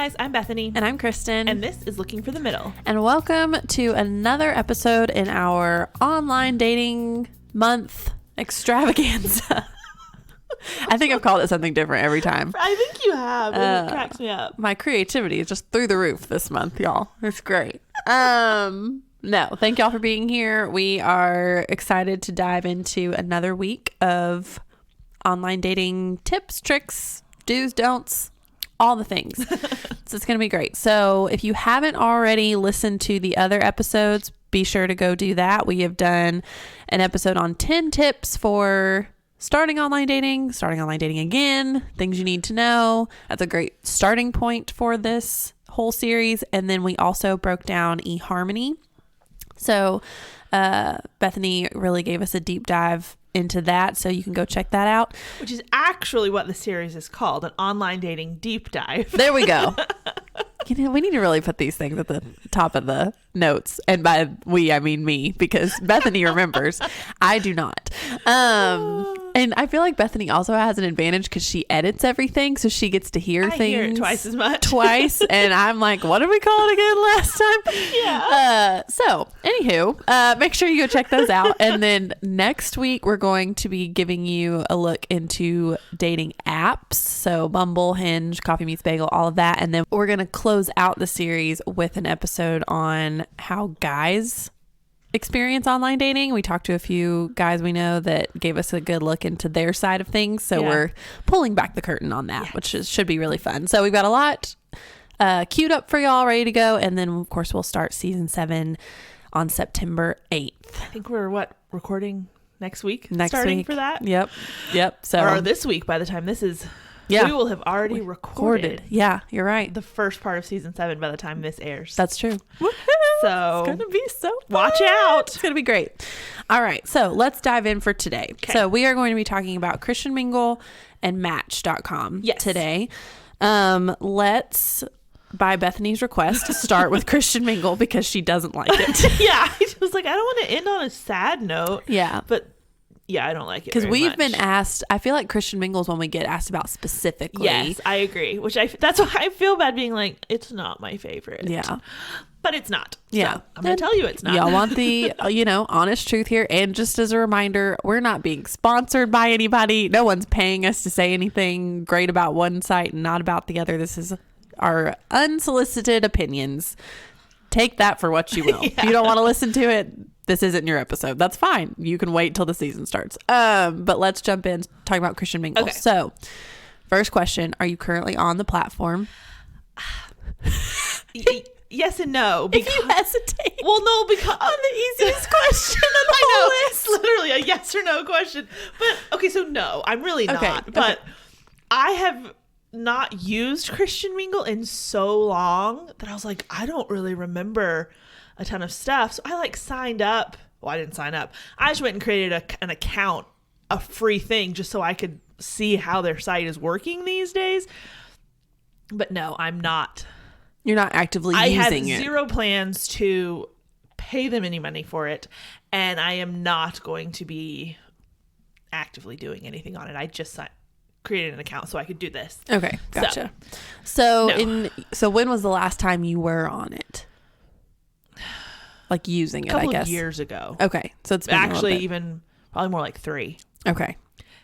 guys, I'm Bethany. And I'm Kristen. And this is Looking for the Middle. And welcome to another episode in our online dating month extravaganza. I think I've called it something different every time. I think you have. It cracks me up. My creativity is just through the roof this month, y'all. It's great. No, thank y'all for being here. We are excited to dive into another week of online dating tips, tricks, do's, don'ts, all the things. So it's going to be great. So if you haven't already listened to the other episodes, be sure to go do that. We have done an episode on 10 tips for starting online dating again, things you need to know. That's a great starting point for this whole series. And then we also broke down eHarmony. So Bethany really gave us a deep dive into that, so you can go check that out, which is actually what the series is called, an online dating deep dive. There we go. You know, we need to really put these things at the top of the notes, and by we I mean me, because Bethany remembers. I do not. And I feel like Bethany also has an advantage because she edits everything, so she gets to hear things hear it twice as much. And I'm like, what did we call it again last time? Yeah. So anywho, make sure you go check those out. And then next week we're going to be giving you a look into dating apps. So Bumble, Hinge, Coffee Meets Bagel, all of that. And then we're going to close out the series with an episode on how guys experience online dating. We talked to a few guys we know that gave us a good look into their side of things. So we're pulling back the curtain on that, which should be really fun. So we've got a lot queued up for y'all, ready to go. And then of course we'll start season 7 on September 8th. I think we're recording next week? Next starting week for that? Yep. So or this week by the time this is... Yeah. We will have already recorded. Yeah, you're right. The first part of season 7 by the time this airs. That's true. So it's going to be so fun. Watch out. It's going to be great. All right. So let's dive in for today. Okay. So we are going to be talking about Christian Mingle and Match.com today. Let's, by Bethany's request, start with Christian Mingle because she doesn't like it. Yeah. I was like, I don't want to end on a sad note. Yeah. But yeah, I don't like it because we've been asked. I feel like Christian Mingle is when we get asked about specifically. Yes, I agree. That's why I feel bad being like, it's not my favorite. Yeah, but it's not. Yeah, so I'm gonna tell you it's not. Y'all want the honest truth here. And just as a reminder, we're not being sponsored by anybody. No one's paying us to say anything great about one site and not about the other. This is our unsolicited opinions. Take that for what you will. If you don't want to listen to it, this isn't your episode. That's fine. You can wait till the season starts. But let's jump in talking about Christian Mingle. Okay. So, first question: are you currently on the platform? Yes and no. If you hesitate. Well, no, because on the easiest question on the whole list. It's literally a yes or no question. But okay, so no, I'm really not. Okay. But I have not used Christian Mingle in so long that I was like, I don't really remember a ton of stuff. So I signed up. Well, I didn't sign up. I just went and created an account, a free thing, just so I could see how their site is working these days. But no, I'm not. You're not actively using it. I have zero plans to pay them any money for it. And I am not going to be actively doing anything on it. I just created an account so I could do this. Okay, gotcha. So when was the last time you were on it? Using it, I guess. A couple of years ago. Okay. So it's been actually even probably more like 3. Okay.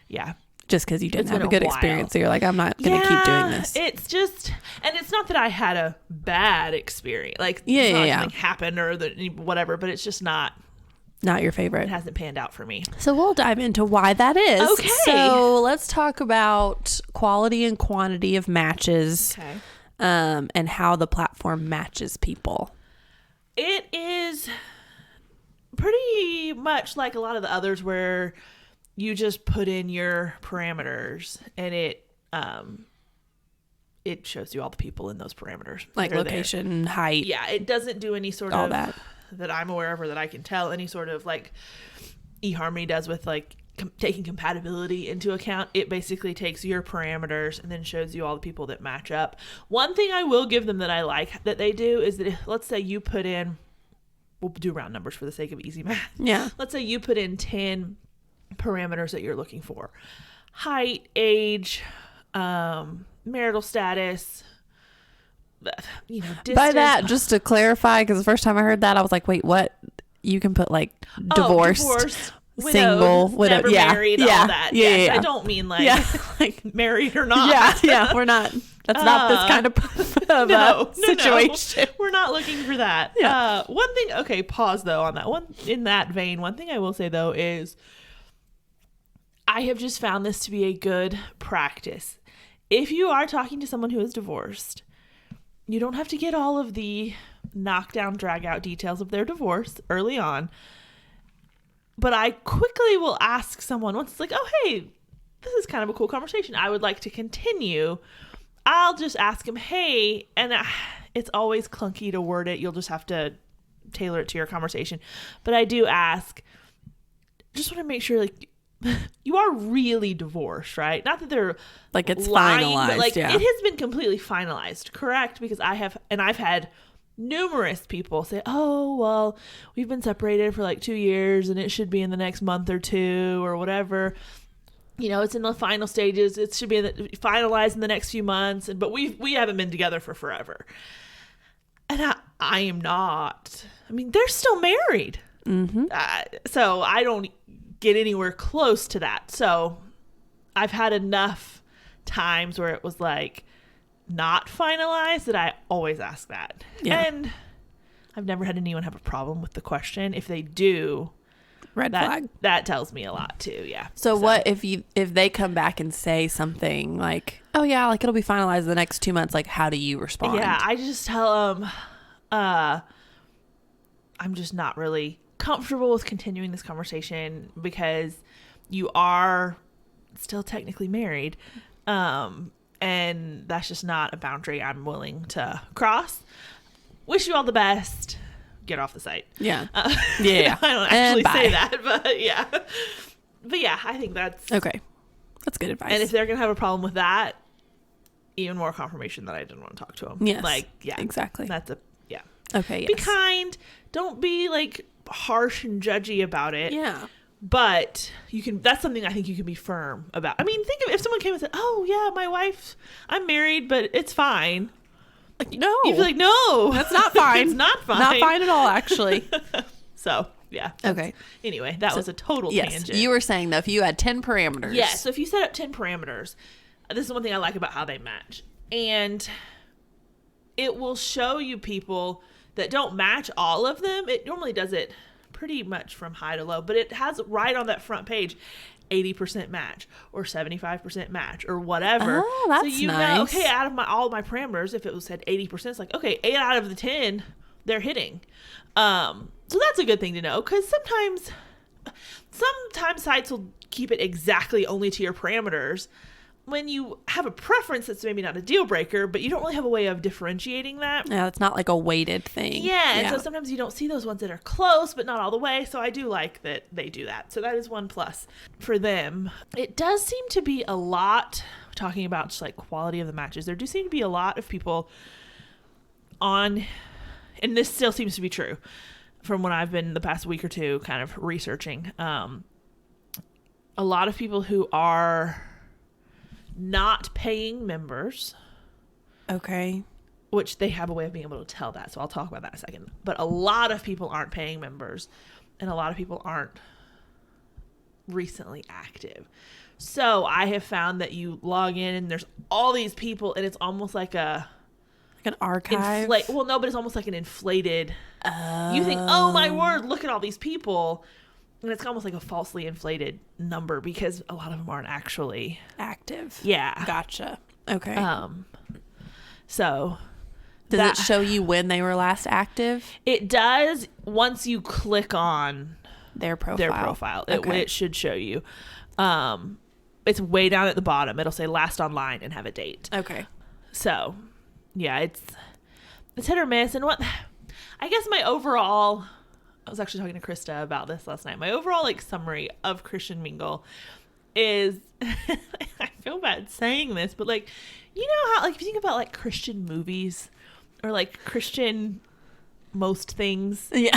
Yeah. Just because you didn't have a good experience. So you're like, I'm not going to keep doing this. It's just, and it's not that I had a bad experience. Something happened or whatever, but it's just not your favorite. It hasn't panned out for me. So we'll dive into why that is. Okay. So let's talk about quality and quantity of matches. Okay. And how the platform matches people. It is pretty much like a lot of the others where you just put in your parameters and it shows you all the people in those parameters. Like location, height. Yeah, it doesn't do any sort all of that I'm aware of or that I can tell, any sort of eHarmony does with taking compatibility into account. It basically takes your parameters and then shows you all the people that match up. One thing I will give them that I like that they do is that let's say you put in, we'll do round numbers for the sake of easy math. Yeah. Let's say you put in 10 parameters that you're looking for: height, age, marital status, distance. By that, just to clarify, because the first time I heard that, I was like, wait, what? You can put like divorced, single, widowed, never married, all that. Yeah. I don't mean like married or not. Yeah, we're not. That's not this kind of situation. No. We're not looking for that. Yeah. One thing, okay, pause though on that one. In that vein, one thing I will say though is I have just found this to be a good practice. If you are talking to someone who is divorced, you don't have to get all of the knockdown, drag out details of their divorce early on. But I quickly will ask someone once it's like, oh, hey, this is kind of a cool conversation. I would like to continue. I'll just ask him, hey, and it's always clunky to word it. You'll just have to tailor it to your conversation. But I do ask, just want to make sure, like, you are really divorced, right? Not that they're like it's lying, finalized, but like yeah. it has been completely finalized, correct? Because I've had numerous people say, oh, well, we've been separated for like 2 years and it should be in the next month or two or whatever. It's in the final stages. It should be finalized in the next few months. But we haven't been together for forever. And I am not. I mean, they're still married. Mm-hmm. So I don't get anywhere close to that. So I've had enough times where it was like not finalized that I always ask that. Yeah. And I've never had anyone have a problem with the question. If they do, red flag. That tells me a lot too. Yeah. So what if they come back and say something like, oh yeah, like it'll be finalized in the next 2 months, like how do you respond? Yeah, I just tell them I'm just not really comfortable with continuing this conversation because you are still technically married, and that's just not a boundary I'm willing to cross. Wish you all the best. Get off the site. Yeah. I don't actually say that, but yeah, I think that's okay. That's good advice. And if they're gonna have a problem with that, even more confirmation that I didn't want to talk to them. Yes, like exactly. That's okay. Yes. Be kind. Don't be like harsh and judgy about it. Yeah. But that's something I think you can be firm about. I mean, think of if someone came and said, oh yeah, my wife, I'm married, but it's fine. Like, no. You'd be like, no. That's not fine. It's not fine. Not fine at all, actually. So, yeah. Okay. Anyway, that was a total tangent. You were saying, though, if you had 10 parameters. Yeah, so if you set up 10 parameters, this is one thing I like about how they match. And it will show you people that don't match all of them. It normally does it pretty much from high to low, but it has right on that front page 80% match or 75% match or whatever. Oh, that's so you nice. know, okay, out of all of my parameters, if it was said 80%, it's like, okay, 8 out of the 10 they're hitting. So that's a good thing to know, because sometimes sites will keep it exactly only to your parameters when you have a preference that's maybe not a deal breaker, but you don't really have a way of differentiating that. Yeah, it's not like a weighted thing. Yeah, and so sometimes you don't see those ones that are close, but not all the way. So I do like that they do that. So that is one plus for them. It does seem to be a lot, talking about just like quality of the matches, there do seem to be a lot of people on, and this still seems to be true from when I've been the past week or two kind of researching, a lot of people who are not paying members. Okay. Which they have a way of being able to tell that. So I'll talk about that in a second. But a lot of people aren't paying members, and a lot of people aren't recently active. So I have found that you log in and there's all these people, and it's almost like an archive. Well, no, but it's almost like an inflated. You think, oh my word, look at all these people. And it's almost like a falsely inflated number because a lot of them aren't actually active. Yeah. Gotcha. Okay. So does it show you when they were last active? It does once you click on their profile. Okay. It should show you. It's way down at the bottom. It'll say last online and have a date. Okay. So, yeah, it's hit or miss. And I guess my overall, I was actually talking to Krista about this last night. My overall summary of Christian Mingle is, I feel bad saying this, but you know how if you think about Christian movies or Christian most things, yeah,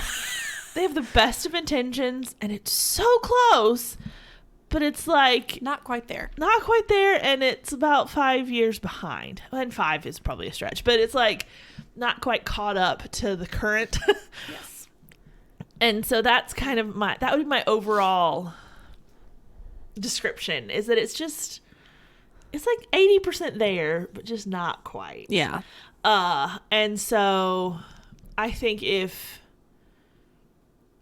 they have the best of intentions and it's so close, but it's like not quite there. Not quite there, and it's about 5 years behind. And 5 is probably a stretch, but it's like not quite caught up to the current. Yes. And so that's kind of that would be my overall description, is that it's like 80% there, but just not quite. Yeah. And so I think if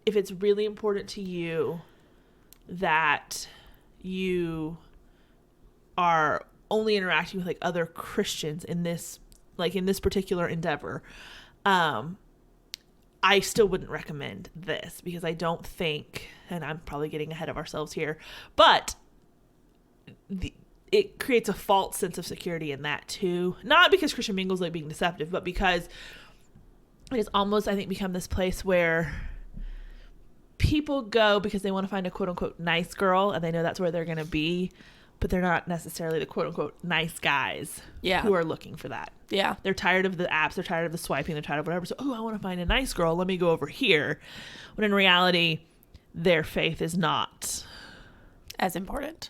it's really important to you that you are only interacting with like other Christians in this particular endeavor, I still wouldn't recommend this, because I don't think, and I'm probably getting ahead of ourselves here, but it creates a false sense of security in that too. Not because Christian Mingle is like being deceptive, but because it has almost, I think, become this place where people go because they want to find a quote unquote nice girl, and they know that's where they're going to be, but they're not necessarily the quote unquote nice guys who are looking for that. Yeah. They're tired of the apps. They're tired of the swiping. They're tired of whatever. So, I want to find a nice girl. Let me go over here. When in reality, their faith is not as important,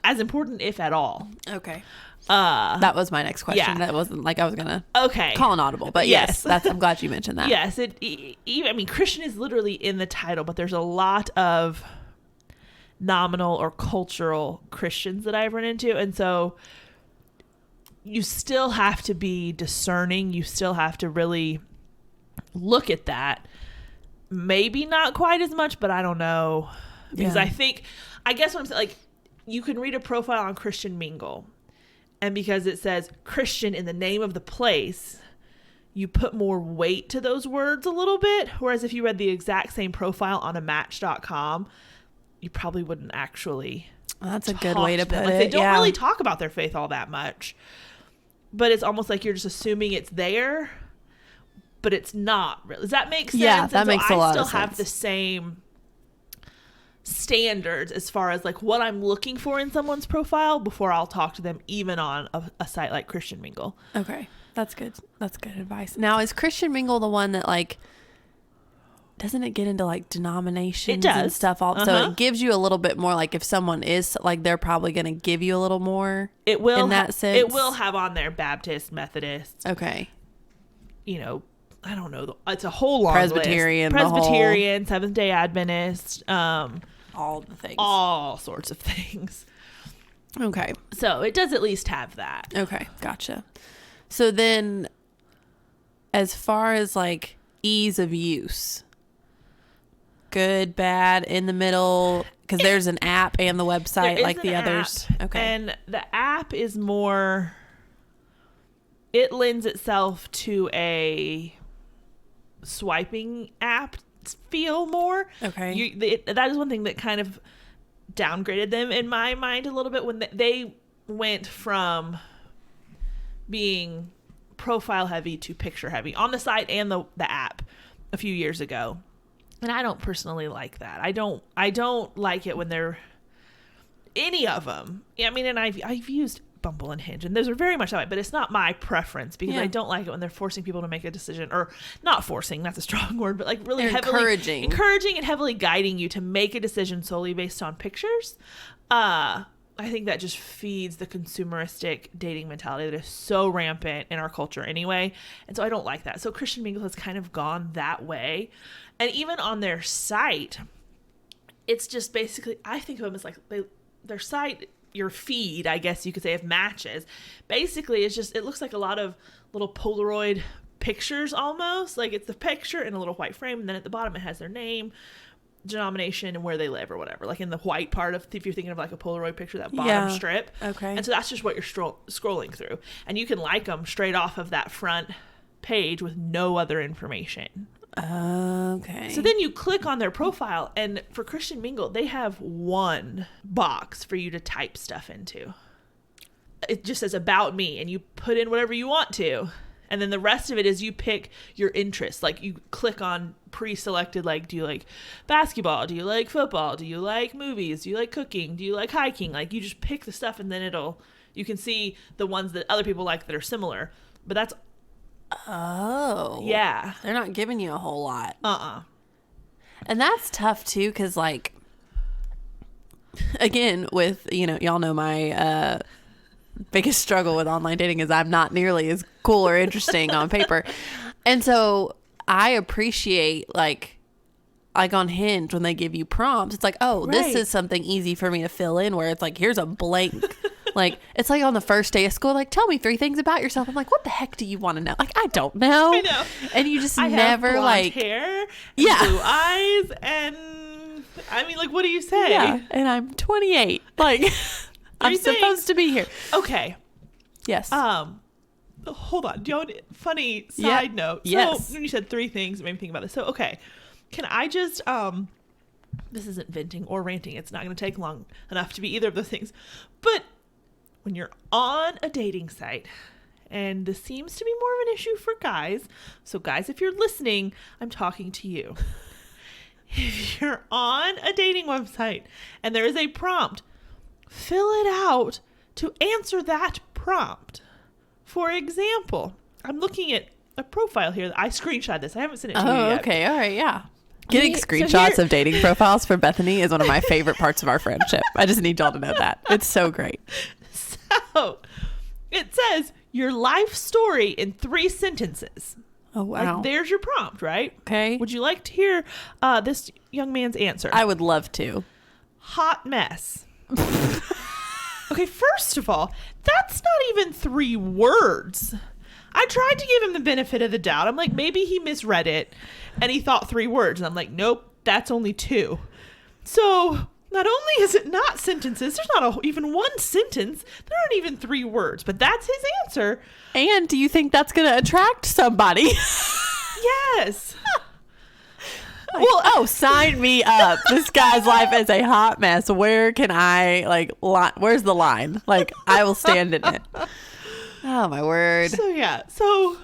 if at all. Okay. That was my next question. Yeah. That wasn't like I was gonna call an audible, but yes, I'm glad you mentioned that. Yes, I mean, Christian is literally in the title, but there's a lot of nominal or cultural Christians that I've run into, and so you still have to be discerning. You still have to really look at that. Maybe not quite as much, but I don't know, because I guess what I'm saying, like, you can read a profile on Christian Mingle, and because it says Christian in the name of the place, you put more weight to those words a little bit. Whereas if you read the exact same profile on a Match.com, you probably wouldn't actually. That's a good way to put it. They don't really talk about their faith all that much, but it's almost like you're just assuming it's there, but it's not really. Does that make sense? Yeah, that makes a lot of sense. I still have the same standards as far as like what I'm looking for in someone's profile before I'll talk to them, even on a site like Christian Mingle. Okay, that's good. That's good advice. Now, is Christian Mingle the one that, like, doesn't it get into like denominations and stuff? So it gives you a little bit more, like, if someone is like, they're probably going to give you a little more. It will in that sense. It will have on there Baptist, Methodist. Okay. I don't know. It's a whole long Presbyterian, list. Seventh-day Adventist. All the things. All sorts of things. Okay. So it does at least have that. Okay. Gotcha. So then, as far as like ease of use, good, bad, in the middle, because there's an app and the website like the others. Okay. And the app is more, it lends itself to a swiping app feel more. Okay. That is one thing that kind of downgraded them in my mind a little bit, when they went from being profile heavy to picture heavy on the site and the app a few years ago. And I don't personally like that. I don't like it when they're any of them. I mean, and I've used Bumble and Hinge, and those are very much that way, but it's not my preference, because I don't like it when they're forcing people to make a decision, or not forcing, that's a strong word, but like really heavily encouraging and heavily guiding you to make a decision solely based on pictures. I think that just feeds the consumeristic dating mentality that is so rampant in our culture anyway. And so I don't like that. So Christian Mingle has kind of gone that way. And even on their site, it's just basically, I think of them as like their site, your feed, I guess you could say, of matches. Basically, it's just, it looks like a lot of little Polaroid pictures almost. Like it's the picture in a little white frame, and then at the bottom it has their name, denomination, and where they live or whatever, like in the white part of, if you're thinking of like a Polaroid picture, that bottom strip. Okay. And so that's just what you're scrolling through, and you can like them straight off of that front page with no other information. Okay. So then you click on their profile, and for Christian Mingle, they have one box for you to type stuff into. It just says about me, and you put in whatever you want to. And then the rest of it is you pick your interests. Like you click on pre-selected, like, do you like basketball? Do you like football? Do you like movies? Do you like cooking? Do you like hiking? Like you just pick the stuff, and then you can see the ones that other people like that are similar. But that's Oh. Yeah. They're not giving you a whole lot. Uh-uh. And that's tough too, because like again, with, y'all know my biggest struggle with online dating is I'm not nearly as cool or interesting on paper. And so I appreciate like on Hinge when they give you prompts, it's like, oh, this is something easy for me to fill in, where it's like, here's a blank. Like, it's like on the first day of school, like, tell me 3 things about yourself. I'm like, what the heck do you want to know? Like, I don't know. I know. And you just I never have blonde like hair, and blue eyes, and I mean, like, what do you say? Yeah, and I'm 28. Like, I'm supposed to be here. Okay. Yes. Hold on. Do you know, funny side note? Yes. So when you said 3 things, it made me think about this. So, okay. Can I just, this isn't venting or ranting. It's not going to take long enough to be either of those things. But when you're on a dating site, and this seems to be more of an issue for guys. So guys, if you're listening, I'm talking to you. If you're on a dating website and there is a prompt, fill it out to answer that prompt. For example, I'm looking at a profile here. I screenshot this. I haven't sent it to you yet. Okay. All right. Yeah. Getting screenshots of dating profiles for Bethany is one of my favorite parts of our friendship. I just need y'all to know that. It's so great. So it says your life story in 3 sentences. Oh, wow. Like, there's your prompt, right? Okay. Would you like to hear this young man's answer? I would love to. Hot mess. Okay, first of all, that's not even 3 words. I tried to give him the benefit of the doubt. I'm like, maybe he misread it and he thought 3 words. And I'm like, nope, that's only 2. So not only is it not sentences, there's not even 1 sentence. There aren't even 3 words, but that's his answer. And do you think that's going to attract somebody? Yes. Well, oh, sign me up. This guy's life is a hot mess. Where can I, like, where's the line? Like, I will stand in it. Oh, my word. So, yeah. So,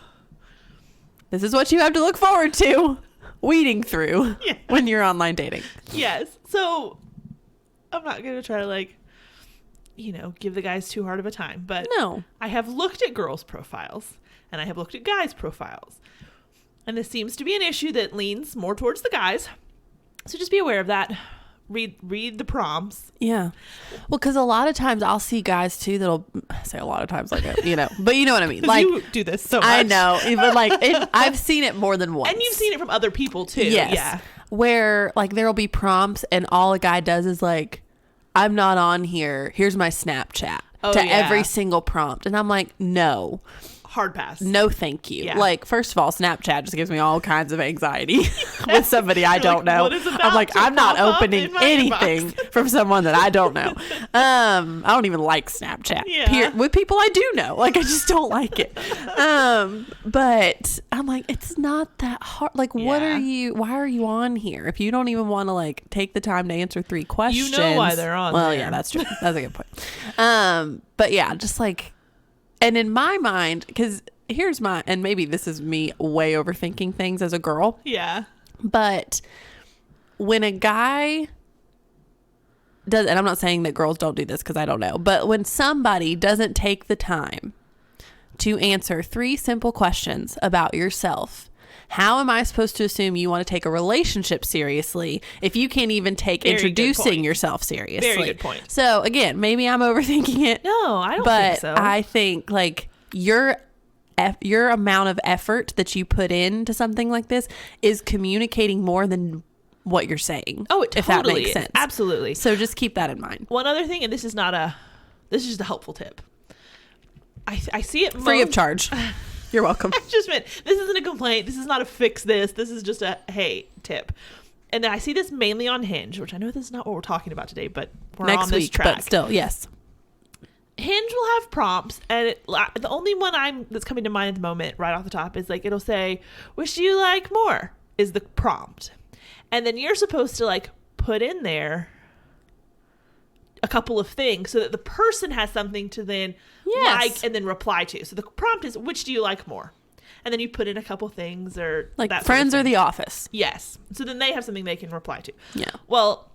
this is what you have to look forward to weeding through when you're online dating. Yes. So, I'm not going to try to, like, give the guys too hard of a time. But no. I have looked at girls' profiles and I have looked at guys' profiles. And this seems to be an issue that leans more towards the guys. So just be aware of that. Read the prompts. Yeah. Well, because a lot of times I'll see guys too that'll say a lot of times like, but you know what I mean. Like, you do this so much. I know. Even like I've seen it more than once. And you've seen it from other people too. Yes. Yeah. Where like there'll be prompts and all a guy does is like, I'm not on here. Here's my Snapchat every single prompt. And I'm like, no. Hard pass. No, thank you. Yeah. Like, first of all, Snapchat just gives me all kinds of anxiety with somebody I don't know. I'm like, I'm not opening anything from someone that I don't know. I don't even like Snapchat. Yeah. With people I do know. Like, I just don't like it. But I'm like, it's not that hard. Like, why are you on here? If you don't even want to, like, take the time to answer 3 questions. You know why they're on there. Well, yeah, that's true. That's a good point. But yeah, just like, and in my mind, because and maybe this is me way overthinking things as a girl. Yeah. But when a guy does, and I'm not saying that girls don't do this because I don't know, but when somebody doesn't take the time to answer 3 simple questions about yourself, how am I supposed to assume you want to take a relationship seriously if you can't even take introducing yourself seriously? Very good point. So again, maybe I'm overthinking it. No, I don't think so. But I think like your amount of effort that you put into something like this is communicating more than what you're saying. Oh, it totally if that makes is. sense. Absolutely. So just keep that in mind. One other thing, and this is just a helpful tip. I see it free of charge. You're welcome. I just meant, this isn't a complaint. This is not a fix this. This is just a, hey, tip. And I see this mainly on Hinge, which I know this is not what we're talking about today, but we're next on this week, track. But still, yes. Hinge will have prompts, and the only one that's coming to mind at the moment, right off the top, is like, it'll say, "Wish you like more," is the prompt. And then you're supposed to like put in there a couple of things so that the person has something to then like and then reply to. So the prompt is, which do you like more? And then you put in a couple things or like that Friends sort of or The Office. Yes. So then they have something they can reply to. Yeah. Well,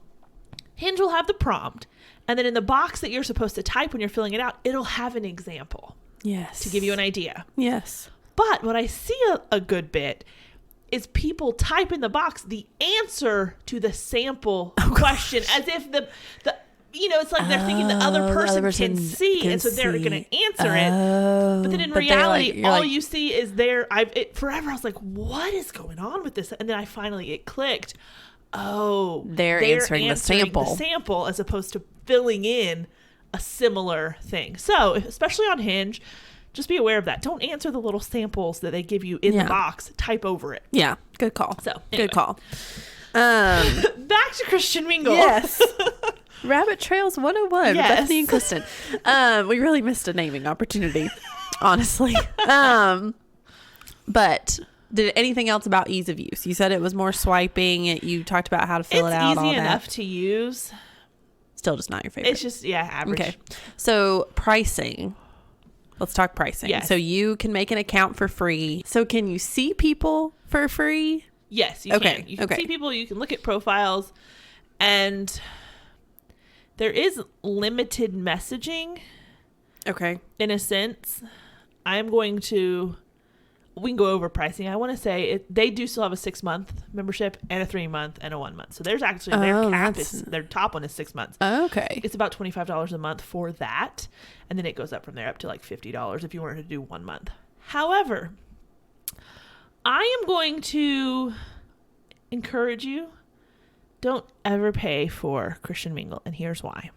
Hinge will have the prompt, and then in the box that you're supposed to type when you're filling it out, it'll have an example. Yes. To give you an idea. Yes. But what I see a good bit is people type in the box the answer to the sample question as if it's like they're thinking the other person can see, and so they're going to answer it. But then in reality, all you see is forever I was like, what is going on with this? And then it clicked. Oh, they're answering the sample as opposed to filling in a similar thing. So especially on Hinge, just be aware of that. Don't answer the little samples that they give you in the box. Type over it. Yeah, good call. So anyway. Good call. Back to Christian Mingle. Yes. Rabbit Trails 101 with Bethany and Kristen. We really missed a naming opportunity, honestly. But did anything else about ease of use? You said it was more swiping. You talked about how to fill it out. It's easy enough to use. Still just not your favorite. It's just, average. Okay. So pricing. Let's talk pricing. Yes. So you can make an account for free. So can you see people for free? Yes, you can. You can see people. You can look at profiles. And there is limited messaging. Okay. In a sense. We can go over pricing. I want to say they do still have a 6-month membership and a 3-month and a 1 month. So there's actually their top one is 6 months. Okay. It's about $25 a month for that. And then it goes up from there up to like $50 if you wanted to do 1 month. However, I am going to encourage you, don't ever pay for Christian Mingle. And here's why.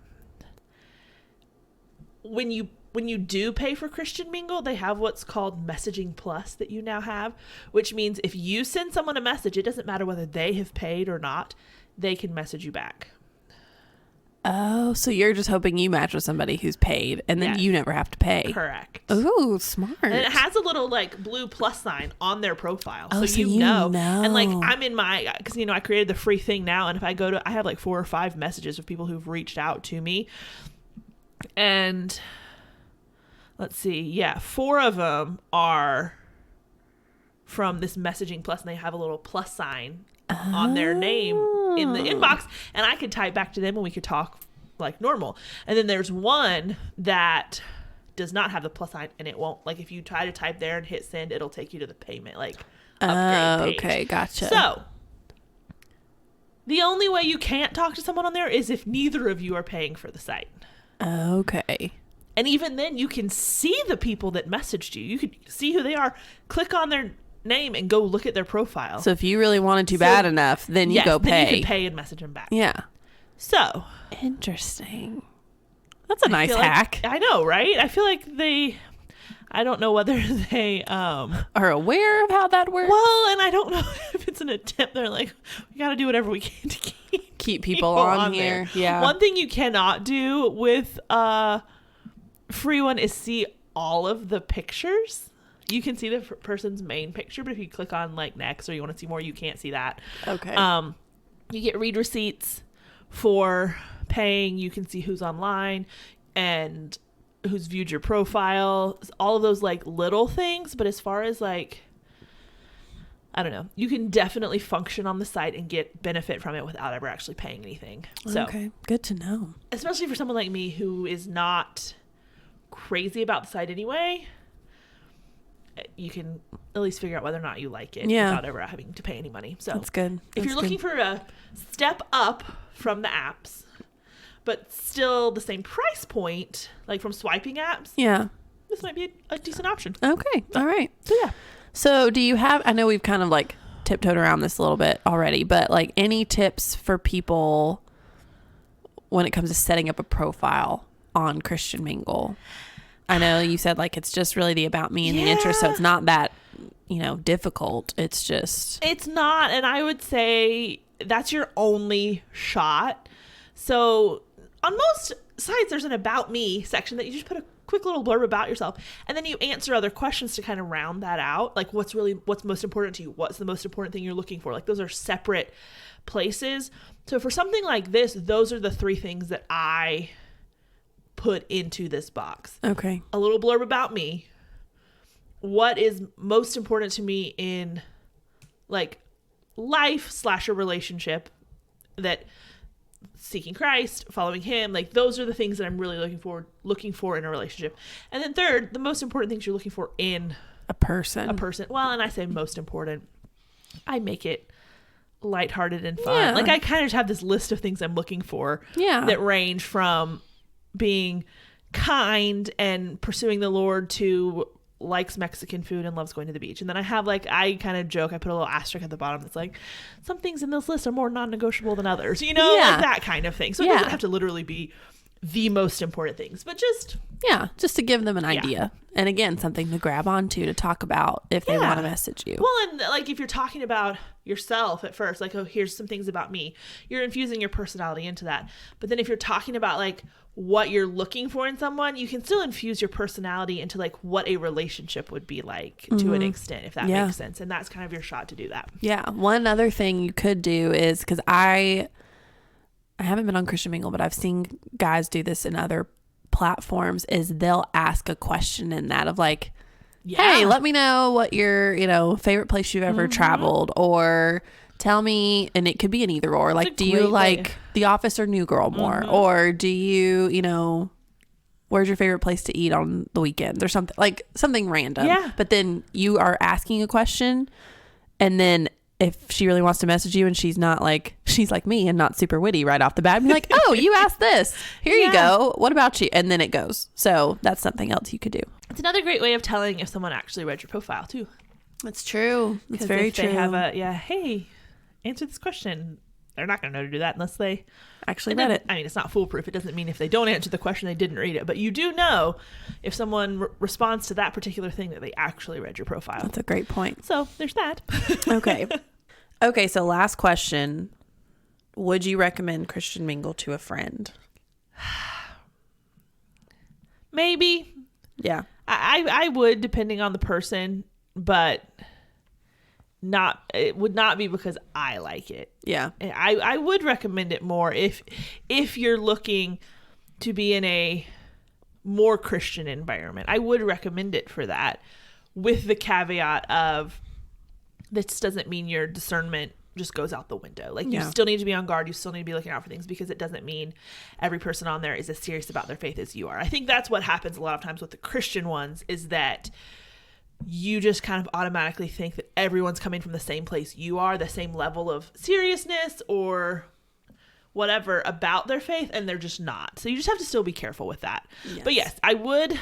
When you do pay for Christian Mingle, they have what's called Messaging Plus that you now have, which means if you send someone a message, it doesn't matter whether they have paid or not, they can message you back. Oh, so you're just hoping you match with somebody who's paid and then you never have to pay. Correct. Oh, smart. And it has a little like blue plus sign on their profile. Oh, so you know. And like I'm in because I created the free thing now. And if I go to, I have like 4 or 5 messages of people who've reached out to me. And let's see. 4 of them are from this Messaging Plus, and they have a little plus sign on their name in the inbox, and I could type back to them and we could talk like normal. And then there's one that does not have the plus sign, and it won't, like if you try to type there and hit send, it'll take you to the payment upgrade page. Okay, gotcha. So the only way you can't talk to someone on there is if neither of you are paying for the site. Okay. And even then, you can see the people that messaged you. You could see who they are. Click on their name and go look at their profile. So if you really wanted to bad enough, then you go pay. Then you can pay and message them back. Yeah. So interesting. That's a nice hack. I know, right? I feel like I don't know whether they are aware of how that works. Well, and I don't know if it's an attempt. They're like, we got to do whatever we can to keep people on here. There. Yeah. One thing you cannot do with free one is see all of the pictures. You can see the person's main picture, but if you click on like next or you want to see more, you can't see that. Okay. You get read receipts for paying. You can see who's online and who's viewed your profile, all of those like little things. But as far as like, I don't know, you can definitely function on the site and get benefit from it without ever actually paying anything. So, okay, good to know. Especially for someone like me who is not crazy about the site anyway, you can at least figure out whether or not you like it without ever having to pay any money. So that's good. If you're looking for a step up from the apps, but still the same price point, like from swiping apps, this might be a decent option. Okay. All right. So yeah. So do you have, I know we've kind of like tiptoed around this a little bit already, but like any tips for people when it comes to setting up a profile on Christian Mingle? I know you said like it's just really the about me and the interest, so it's not that, difficult. It's not, and I would say that's your only shot. So on most sites there's an about me section that you just put a quick little blurb about yourself, and then you answer other questions to kind of round that out, like what's most important to you, what's the most important thing you're looking for. Like those are separate places. So for something like this, those are the 3 things that I put into this box. Okay. A little blurb about me. What is most important to me in like life / a relationship, that seeking Christ, following him, like those are the things that I'm really looking for in a relationship. And then third, the most important things you're looking for in a person. Well, and I say most important, I make it lighthearted and fun. Yeah. Like I kind of just have this list of things I'm looking for that range from being kind and pursuing the Lord to likes Mexican food and loves going to the beach. And then I have like, I kind of joke, I put a little asterisk at the bottom that's like, some things in this list are more non-negotiable than others, you know, like that kind of thing. So it doesn't have to literally be the most important things, but just to give them an idea. And again, something to grab onto to talk about if they want to message you. Well, and like if you're talking about yourself at first, like, oh, here's some things about me, you're infusing your personality into that. But then if you're talking about like what you're looking for in someone, you can still infuse your personality into like what a relationship would be like to an extent, if that makes sense. And that's kind of your shot to do that. Yeah. One other thing you could do is, because I haven't been on Christian Mingle, but I've seen guys do this in other platforms, is they'll ask a question in that of like, hey, let me know what your, favorite place you've ever traveled, or tell me, and it could be an either or, like, do you like The Office or New Girl more? Or do you, where's your favorite place to eat on the weekends, or something, like something random. Yeah. But then you are asking a question, and then if she really wants to message you and she's like me and not super witty right off the bat, be like, oh, you asked this. Here you go. What about you? And then it goes. So that's something else you could do. It's another great way of telling if someone actually read your profile too. That's true. That's very true. They have hey, answer this question. They're not going to know to do that unless they actually read it. I mean, it's not foolproof. It doesn't mean if they don't answer the question, they didn't read it. But you do know if someone responds to that particular thing that they actually read your profile. That's a great point. So there's that. Okay. So last question. Would you recommend Christian Mingle to a friend? Maybe. Yeah. I would, depending on the person, but it would not be because I like it. Yeah. I would recommend it more if you're looking to be in a more Christian environment. I would recommend it for that, with the caveat of this doesn't mean your discernment just goes out the window. Like you still need to be on guard. You still need to be looking out for things, because it doesn't mean every person on there is as serious about their faith as you are. I think that's what happens a lot of times with the Christian ones, is that you just kind of automatically think that everyone's coming from the same place you are, the same level of seriousness or whatever about their faith, and they're just not. So you just have to still be careful with that. Yes. But yes, I would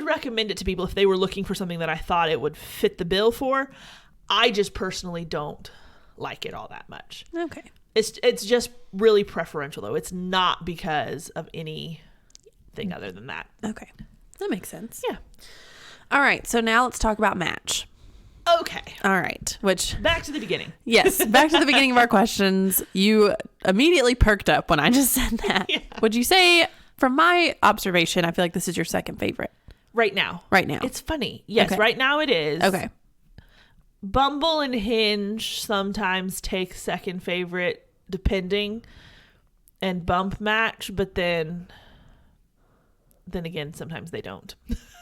recommend it to people if they were looking for something that I thought it would fit the bill for. I just personally don't like it all that much. Okay. It's just really preferential, though. It's not because of anything other than that. Okay. That makes sense. Yeah. All right. So now let's talk about Match. Okay. All right. Back to the beginning. Yes. Back to the beginning of our questions. You immediately perked up when I just said that. Yeah. Would you say, from my observation, I feel like this is your second favorite? Right now. It's funny. Yes. Okay. Right now it is. Okay. Bumble and Hinge sometimes take second favorite, depending, and Bump Match, but then again, sometimes they don't.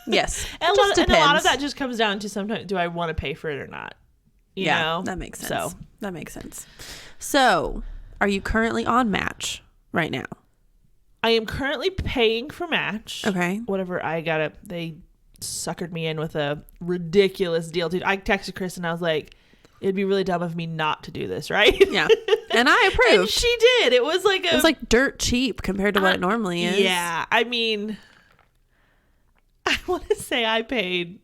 Yes. And a lot of that just comes down to, sometimes, do I want to pay for it or not? You know? That makes sense. That makes sense. So, are you currently on Match right now? I am currently paying for Match. Okay. Whatever they suckered me in with a ridiculous deal, dude. I texted Chris and I was like, it'd be really dumb of me not to do this, right? Yeah. And I approved. And she did. It was like dirt cheap compared to what it normally is. Yeah. I mean, I want to say I paid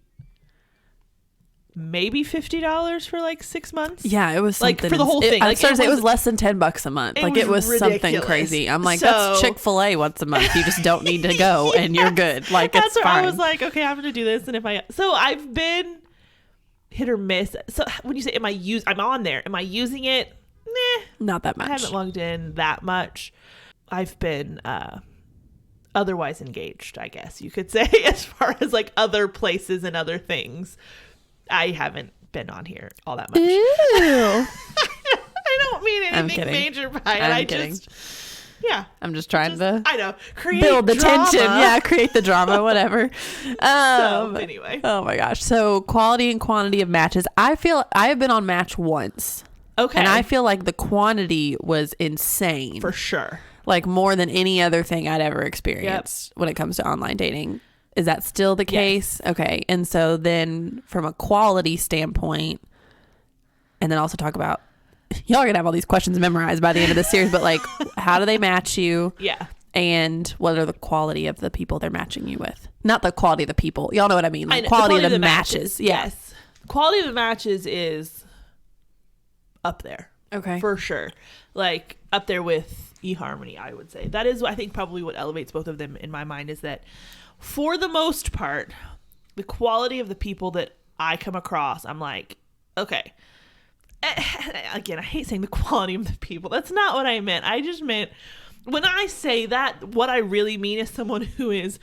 maybe $50 for like 6 months. Yeah, it was something, like for the whole thing. It was less than $10 a month. It was ridiculous. Something crazy. I'm like, that's Chick-fil-A once a month. You just don't need to go and you're good. Like, it's that's fine. I was like, okay, I'm gonna do this. And so I've been hit or miss. So when you say I'm on there, am I using it? Nah, not that much. I haven't logged in that much. I've been otherwise engaged, I guess you could say, as far as like other places and other things. I haven't been on here all that much. Ew. I don't mean anything major by it. I'm kidding. I'm just trying to build the drama. tension. Yeah, create the drama, whatever. So anyway. Oh my gosh. So quality and quantity of matches. I feel I have been on Match once. Okay. And I feel like the quantity was insane. For sure. Like more than any other thing I'd ever experienced when it comes to online dating. Is that still the case? Yes. Okay. And so then from a quality standpoint, And then also talk about, y'all are going to have all these questions memorized by the end of this series, but like, how do they match you? Yeah. And what are the quality of the people they're matching you with? Not the quality of the people. Y'all know what I mean. Like quality of the matches. Yes. Quality of the matches is up there. Okay. For sure. Like up there with eHarmony, I would say. That is, I think, probably what elevates both of them in my mind, is that for the most part, the quality of the people that I come across, I'm like, okay. Again, I hate saying the quality of the people. That's not what I meant. I just meant, when I say that, what I really mean is someone who is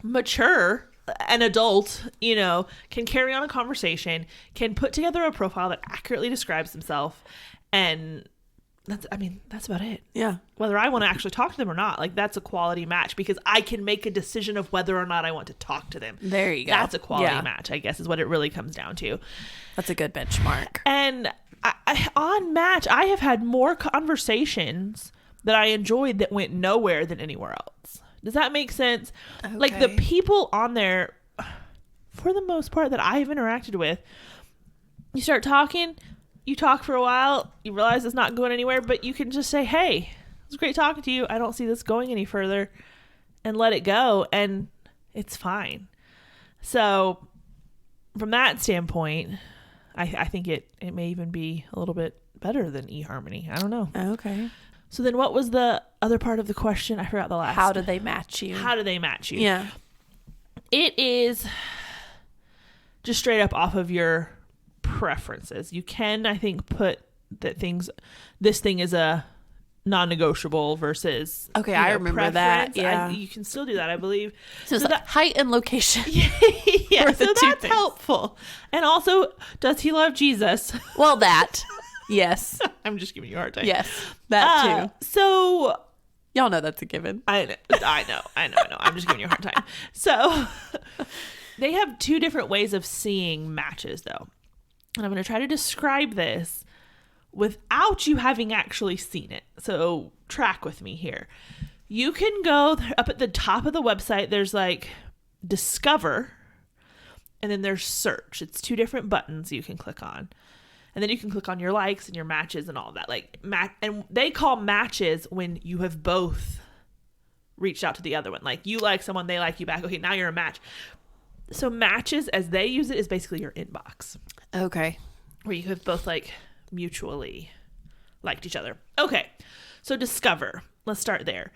mature, an adult, you know, can carry on a conversation, can put together a profile that accurately describes himself, and that's about it. Yeah. Whether I want to actually talk to them or not, like, that's a quality match, because I can make a decision of whether or not I want to talk to them. There you go. That's a quality match, I guess, is what it really comes down to. That's a good benchmark. And on Match, I have had more conversations that I enjoyed that went nowhere than anywhere else. Does that make sense? Okay. Like, the people on there, for the most part, that I have interacted with, you start talking, you talk for a while, you realize it's not going anywhere, but you can just say, hey, it was great talking to you. I don't see this going any further, and let it go, and it's fine. So from that standpoint, I think it may even be a little bit better than eHarmony. I don't know. Okay. So then what was the other part of the question? I forgot the last. How do they match you? How do they match you? Yeah. It is just straight up off of your preferences. You can, I think, put that this thing is a non-negotiable versus. Okay, I remember preference. That. Yeah. You can still do that, I believe. So that, height and location. Yeah, so that's helpful. And also, does he love Jesus? Well, that. Yes. I'm just giving you a hard time. Yes, that too. So y'all know that's a given. I know. I'm just giving you a hard time. So they have two different ways of seeing matches, though. And I'm going to try to describe this without you having actually seen it. So track with me here. You can go up at the top of the website. There's like discover, and then there's search. It's two different buttons you can click on. And then you can click on your likes and your matches and all that. Like and they call matches when you have both reached out to the other one. Like, you like someone, they like you back. Okay, now you're a match. So matches, as they use it, is basically your inbox. Okay. Where you have both like mutually liked each other. Okay. So discover. Let's start there.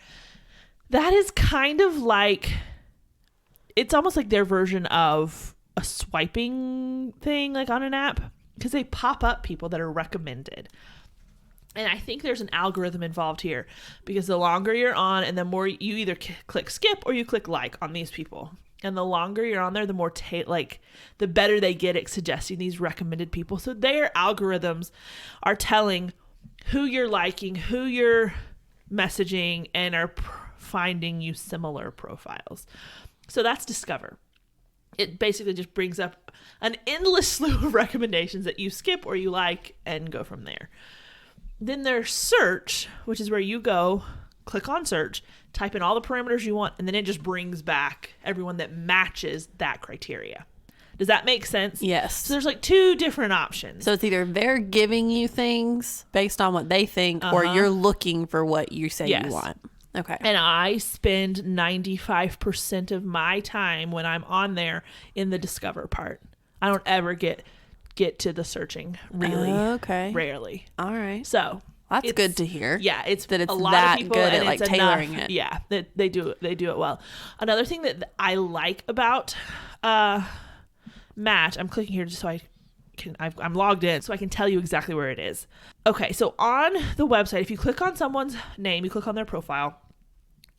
That is kind of like, it's almost like their version of a swiping thing, like on an app. Because they pop up people that are recommended. And I think there's an algorithm involved here, because the longer you're on and the more you either click skip or you click like on these people. And the longer you're on there, the more the better they get at suggesting these recommended people. So their algorithms are telling who you're liking, who you're messaging, and are finding you similar profiles. So that's discover. It basically just brings up an endless slew of recommendations that you skip or you like and go from there. Then there's search, which is where you go, click on search, type in all the parameters you want, and then it just brings back everyone that matches that criteria. Does that make sense? Yes. So there's like two different options. So it's either they're giving you things based on what they think, or you're looking for what you say you want. Okay. And I spend 95% of my time when I'm on there in the discover part. I don't ever get to the searching, really. Okay. Rarely. All right. So that's good to hear. Yeah, it's that it's a lot that of people, good and at like it's tailoring enough. it. Yeah, they do it well. Another thing that I like about Match, I'm clicking here just so I'm logged in so I can tell you exactly where it is. Okay, so on the website, if you click on someone's name, you click on their profile,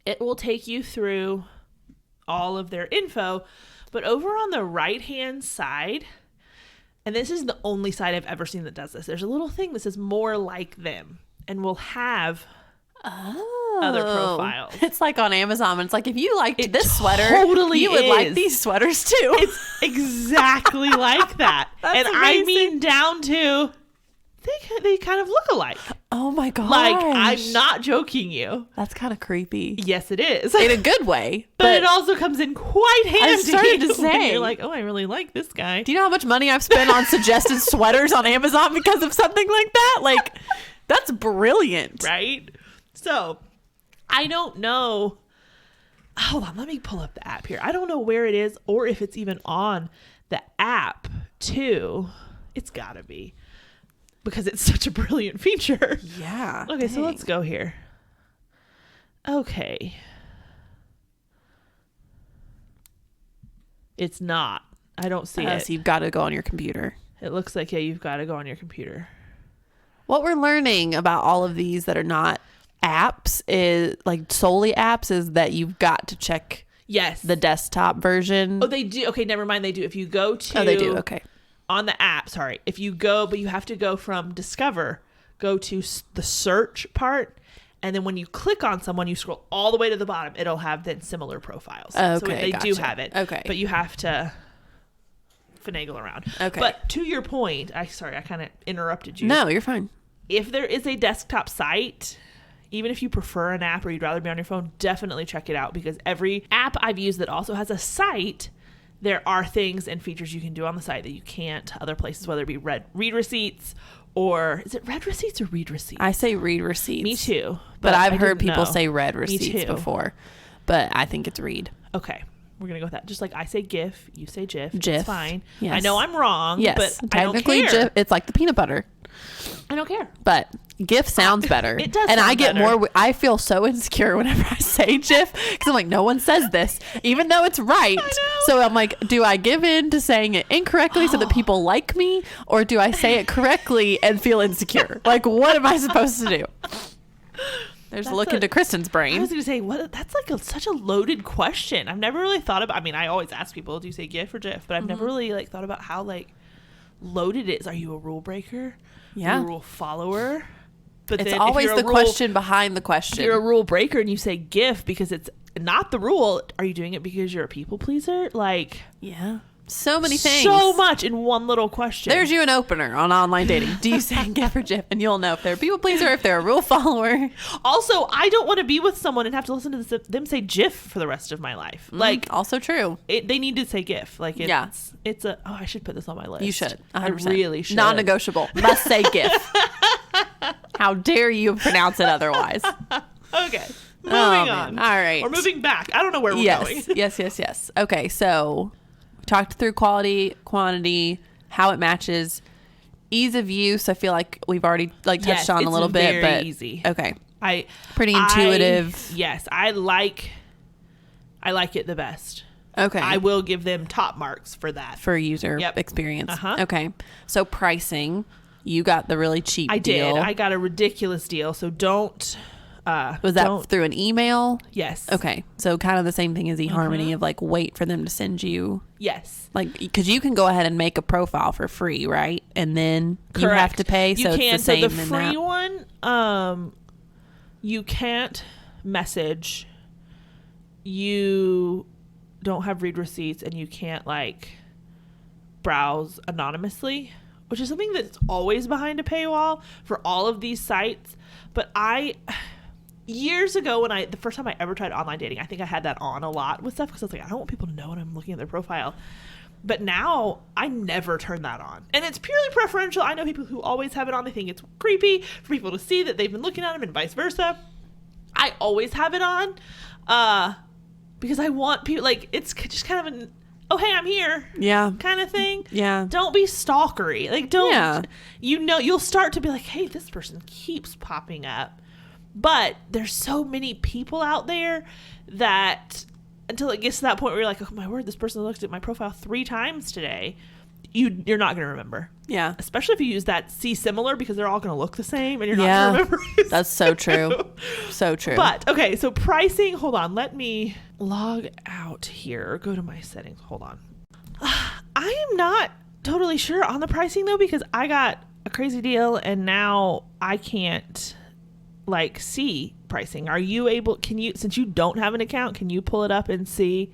it will take you through all of their info. But over on the right-hand side, and this is the only site I've ever seen that does this, there's a little thing that says more like them, and will have other profiles. It's like on Amazon. It's like, if you liked this sweater, totally you would like these sweaters too. It's exactly like that. That's and amazing. I mean down to they kind of look alike. Oh my god! Like, I'm not joking you. That's kind of creepy. Yes, it is. In a good way. But it also comes in quite handy. I started to say. You're like, oh, I really like this guy. Do you know how much money I've spent on suggested sweaters on Amazon because of something like that? Like, that's brilliant. Right? So, I don't know. Hold on, let me pull up the app here. I don't know where it is or if it's even on the app, too. It's gotta be. Because it's such a brilliant feature. Yeah. Okay, so let's go here. Okay. It's not. I don't see it. So you've got to go on your computer. It looks like, yeah, you've got to go on your computer. What we're learning about all of these that are not apps is like solely apps is that you've got to check the desktop version. Oh, they do. Okay, never mind. They do. If you go to... Oh, they do. Okay. On the app, sorry. If you go, but you have to go from Discover, go to the search part. And then when you click on someone, you scroll all the way to the bottom. It'll have then similar profiles. Okay, so they do have it. Okay. But you have to finagle around. Okay. But to your point, I kind of interrupted you. No, you're fine. If there is a desktop site, even if you prefer an app or you'd rather be on your phone, definitely check it out, because every app I've used that also has a site, there are things and features you can do on the site that you can't other places, whether it be read receipts, or is it read receipts or read receipts? I say read receipts. Me too. But I've heard people say read receipts before, but I think it's read. Okay. We're going to go with that. Just like I say GIF, you say GIF. GIF. It's fine. Yes. I know I'm wrong, yes. but technically, I don't care. GIF, it's like the peanut butter. I don't care. But GIF sounds better. It does and sound I get better. more, I feel so insecure whenever I say GIF, because I'm like, no one says this, even though it's right. I know. So I'm like, do I give in to saying it incorrectly so that people like me, or do I say it correctly and feel insecure? Like, what am I supposed to do? There's a look into Kristen's brain. I was going to say, that's like such a loaded question. I've never really thought about, I mean, I always ask people, do you say GIF or GIF? But I've never really like thought about how like loaded it is. Are you a rule breaker? Yeah. Are you a rule follower? But it's then always the question behind the question. If you're a rule breaker and you say GIF because it's not the rule, are you doing it because you're a people pleaser? Like, yeah. So many things. So much in one little question. There's you an opener on online dating. Do you say GIF or GIF? And you'll know if they're a people pleaser or if they're a rule follower. Also, I don't want to be with someone and have to listen to them say GIF for the rest of my life. Like, also true. They need to say GIF. Like, it's a, I should put this on my list. You should. 100%. I really should. Non-negotiable. Must say GIF. How dare you pronounce it otherwise? Okay. Moving on. All right. We're moving back. I don't know where we're going. Yes. Okay, so we talked through quality, quantity, how it matches, ease of use. I feel like we've already touched on a little bit, but easy. Okay. Pretty intuitive. Yes, I like it the best. Okay. I will give them top marks for that. For user experience. Uh-huh. Okay. So pricing, you got the really cheap deal. I got a ridiculous deal. So don't. Was that through an email? Yes. Okay. So kind of the same thing as eHarmony of like wait for them to send you. Yes. Like, because you can go ahead and make a profile for free, right? And then you have to pay. You so can. It's the same so the free one, you can't message. You don't have read receipts, and you can't like browse anonymously, which is something that's always behind a paywall for all of these sites. But years ago, the first time I ever tried online dating, I think I had that on a lot with stuff because I was like, I don't want people to know when I'm looking at their profile. But now I never turn that on. And it's purely preferential. I know people who always have it on. They think it's creepy for people to see that they've been looking at them and vice versa. I always have it on because I want people, like, it's just kind of an, oh, hey, I'm here. Yeah. Kind of thing. Yeah. Don't be stalkery. Like, don't, you'll start to be like, hey, this person keeps popping up. But there's so many people out there that until it gets to that point where you're like, oh my word, this person looked at my profile 3 times today, you're not going to remember. Yeah. Especially if you use that see similar, because they're all going to look the same and you're not going to remember. That's so true. So true. But okay, so pricing, hold on, let me log out here, go to my settings. Hold on. I am not totally sure on the pricing though, because I got a crazy deal and now I can't like see pricing. Are you able, since you don't have an account, can you pull it up and see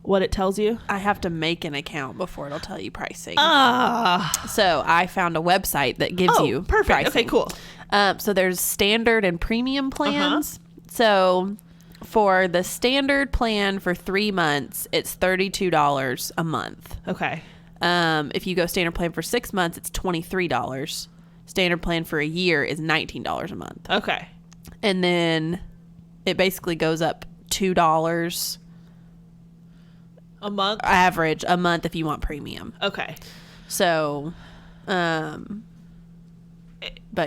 what it tells you? I have to make an account before it'll tell you pricing. So I found a website that gives you perfect. pricing. Okay, cool. So there's standard and premium plans. So for the standard plan for 3 months, it's $32 a month. Okay. If you go standard plan for 6 months, it's $23. Standard plan for a year is $19 a month. Okay. And then it basically goes up $2 a month, average a month if you want premium. Okay. So, but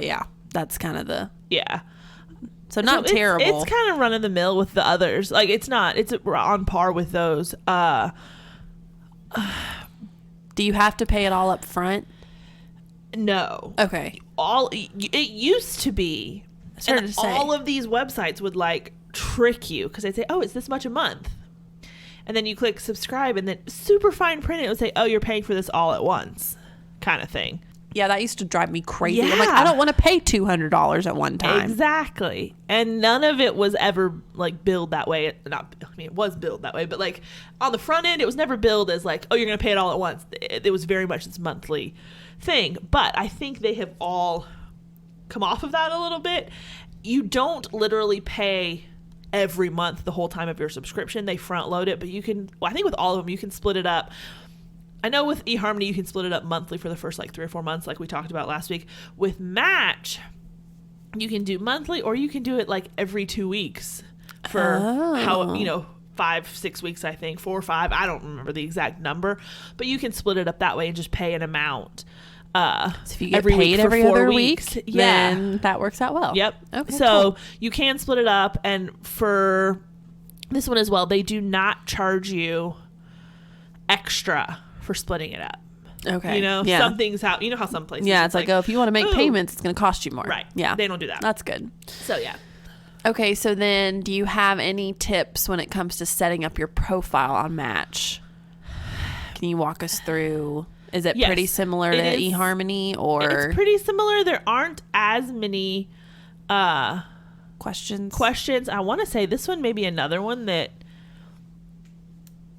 yeah, that's kind of the So not terrible. It's kind of run of the mill with the others. Like it's on par with those. Do you have to pay it all up front? No. Okay. It used to be. And all of these websites would like trick you because they'd say, "Oh, it's this much a month," and then you click subscribe, and then super fine print it would say, "Oh, you're paying for this all at once," kind of thing. Yeah, that used to drive me crazy. Yeah. I'm like, I don't want to pay $200 at one time. Exactly. And none of it was ever like billed that way. It was billed that way, but like on the front end, it was never billed as like, oh, you're going to pay it all at once. It was very much this monthly thing. But I think they have all come off of that a little bit. You don't literally pay every month the whole time of your subscription. They front load it, but you can, I think with all of them, you can split it up. I know with eHarmony, you can split it up monthly for the first like 3 or 4 months, like we talked about last week. With Match, you can do monthly, or you can do it like every 2 weeks for 5-6 weeks, I think, 4 or 5. I don't remember the exact number, but you can split it up that way and just pay an amount. So if you get paid every other week, then that works out well. Yep. Okay. So cool. You can split it up, and for this one as well, they do not charge you extra for splitting it up. Okay. Some things how how some places. Yeah, it's like, oh, if you want to make payments, it's going to cost you more. Right. Yeah. They don't do that. That's good. So yeah. Okay, so then do you have any tips when it comes to setting up your profile on Match? Can you walk us through? Is it pretty similar to eHarmony, or? It's pretty similar. There aren't as many questions. I want to say this one may be another one that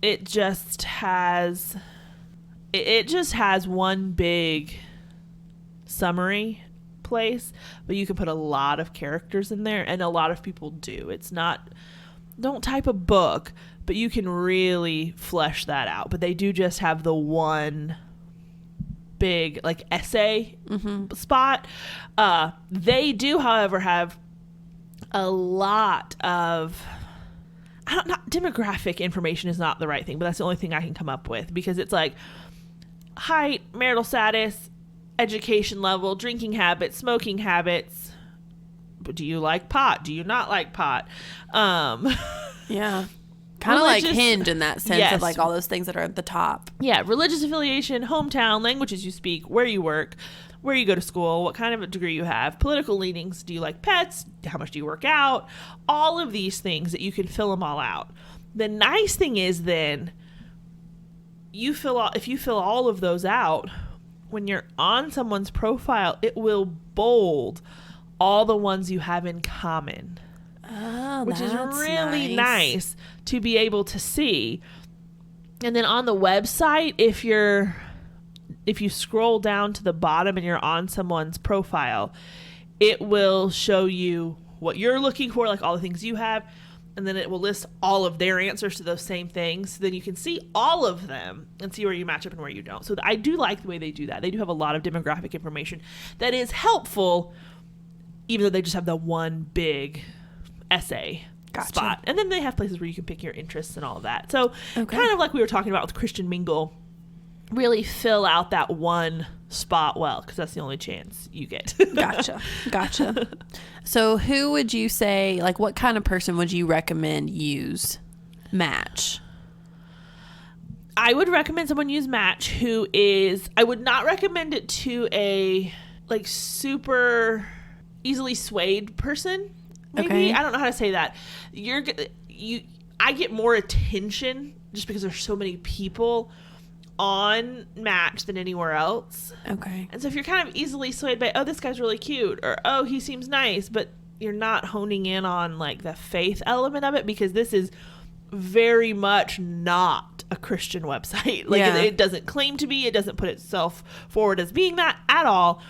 it just has one big summary place, but you can put a lot of characters in there, and a lot of people do. It's not, don't type a book, but you can really flesh that out. But they do just have the one big like essay spot. They do, however, have a lot of demographic information is not the right thing, but that's the only thing I can come up with, because it's like height, marital status, education level, drinking habits, smoking habits. But do you like pot? Do you not like pot? Yeah. Kind of like Hinge in that sense of like all those things that are at the top. Yeah. Religious affiliation, hometown, languages you speak, where you work, where you go to school, what kind of a degree you have, political leanings, do you like pets, how much do you work out, all of these things that you can fill them all out. The nice thing is then if you fill all of those out, when you're on someone's profile, it will bold all the ones you have in common. Oh, which is really nice to be able to see. And then on the website, if you scroll down to the bottom and you're on someone's profile, it will show you what you're looking for, like all the things you have, and then it will list all of their answers to those same things. Then you can see all of them and see where you match up and where you don't. So I do like the way they do that. They do have a lot of demographic information that is helpful, even though they just have the one big essay spot. And then they have places where you can pick your interests and all of that. So kind of like we were talking about with Christian Mingle, really fill out that one spot well, because that's the only chance you get. Gotcha. So who would you say, like what kind of person would you recommend use Match? I would recommend someone use Match I would not recommend it to a like super easily swayed person. Maybe. Okay. I don't know how to say that. I get more attention just because there's so many people on Match than anywhere else. Okay. And so if you're kind of easily swayed by, oh, this guy's really cute, or oh, he seems nice, but you're not honing in on like the faith element of it, because this is very much not a Christian website. Like it doesn't claim to be. It doesn't put itself forward as being that at all.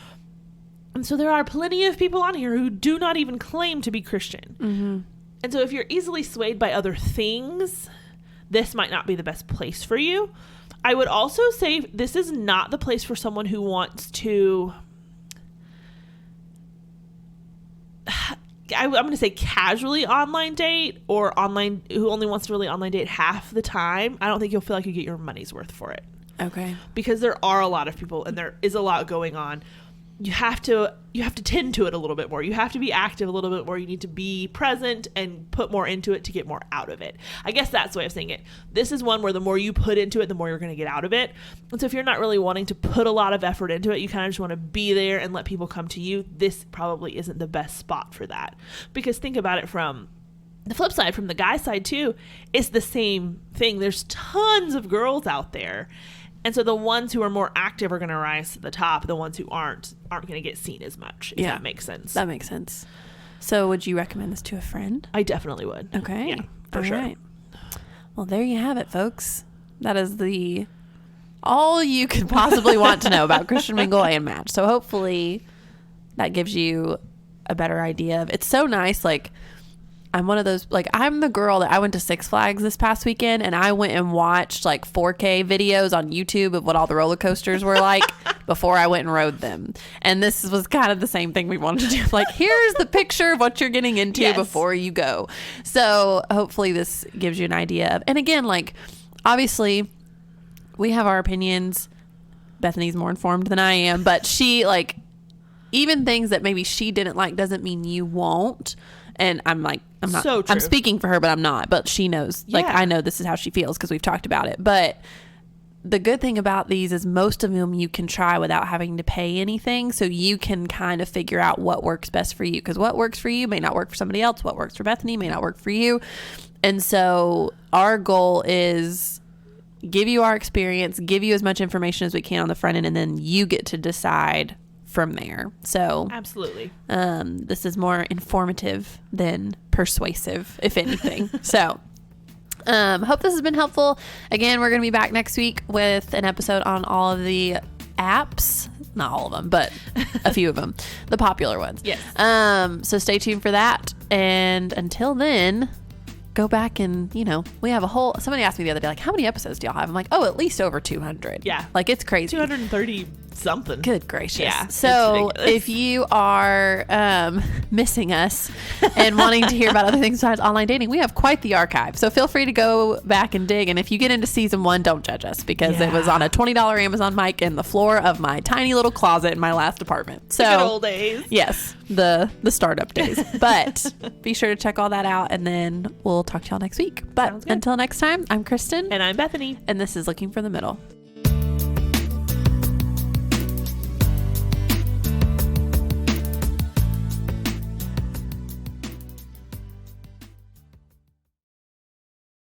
And so there are plenty of people on here who do not even claim to be Christian. Mm-hmm. And so if you're easily swayed by other things, this might not be the best place for you. I would also say this is not the place for someone who wants to, I'm going to say casually online date, or online, who only wants to really online date half the time. I don't think you'll feel like you get your money's worth for it. Okay. Because there are a lot of people and there is a lot going on. You have to tend to it a little bit more. You have to be active a little bit more. You need to be present and put more into it to get more out of it. I guess that's the way of saying it. This is one where the more you put into it, the more you're going to get out of it. And so if you're not really wanting to put a lot of effort into it, you kind of just want to be there and let people come to you, this probably isn't the best spot for that. Because think about it from the flip side, from the guy side too, it's the same thing. There's tons of girls out there. And so the ones who are more active are going to rise to the top. The ones who aren't going to get seen as much, if that makes sense. That makes sense. So would you recommend this to a friend? I definitely would. Okay. Yeah, for sure. Right. Well, there you have it, folks. That is all you could possibly want to know about Christian Mingle and Match. So hopefully that gives you a better idea of, it's so nice. Like, I'm one of those, like, I'm the girl that I went to Six Flags this past weekend, and I went and watched like 4K videos on YouTube of what all the roller coasters were like before I went and rode them. And this was kind of the same thing we wanted to do. Like, here's the picture of what you're getting into before you go. So hopefully this gives you an idea of, and again, like, obviously we have our opinions. Bethany's more informed than I am, but she, like, even things that maybe she didn't like doesn't mean you won't. And I'm like, I'm not, so true. I'm speaking for her, but I'm not, but she knows, like, I know this is how she feels because we've talked about it. But the good thing about these is most of them you can try without having to pay anything. So you can kind of figure out what works best for you, because what works for you may not work for somebody else. What works for Bethany may not work for you. And so our goal is give you our experience, give you as much information as we can on the front end, and then you get to decide from there. So absolutely, this is more informative than persuasive, if anything. So hope this has been helpful. Again, we're going to be back next week with an episode on all of the apps, not all of them, but a few of them, the popular ones. Yes. So stay tuned for that, and until then, go back and, you know, we have somebody asked me the other day, like, how many episodes do y'all have? I'm like, at least over 200. Yeah. Like, it's crazy. 230 something. Good gracious. Yeah. So if you are missing us and wanting to hear about other things besides online dating, we have quite the archive. So feel free to go back and dig. And if you get into season 1, don't judge us, because it was on a $20 Amazon mic in the floor of my tiny little closet in my last apartment. So the good old days. Yes. The startup days. But be sure to check all that out, and then we'll talk to y'all next week. But until next time, I'm Kristen. And I'm Bethany. And this is Looking for the Middle.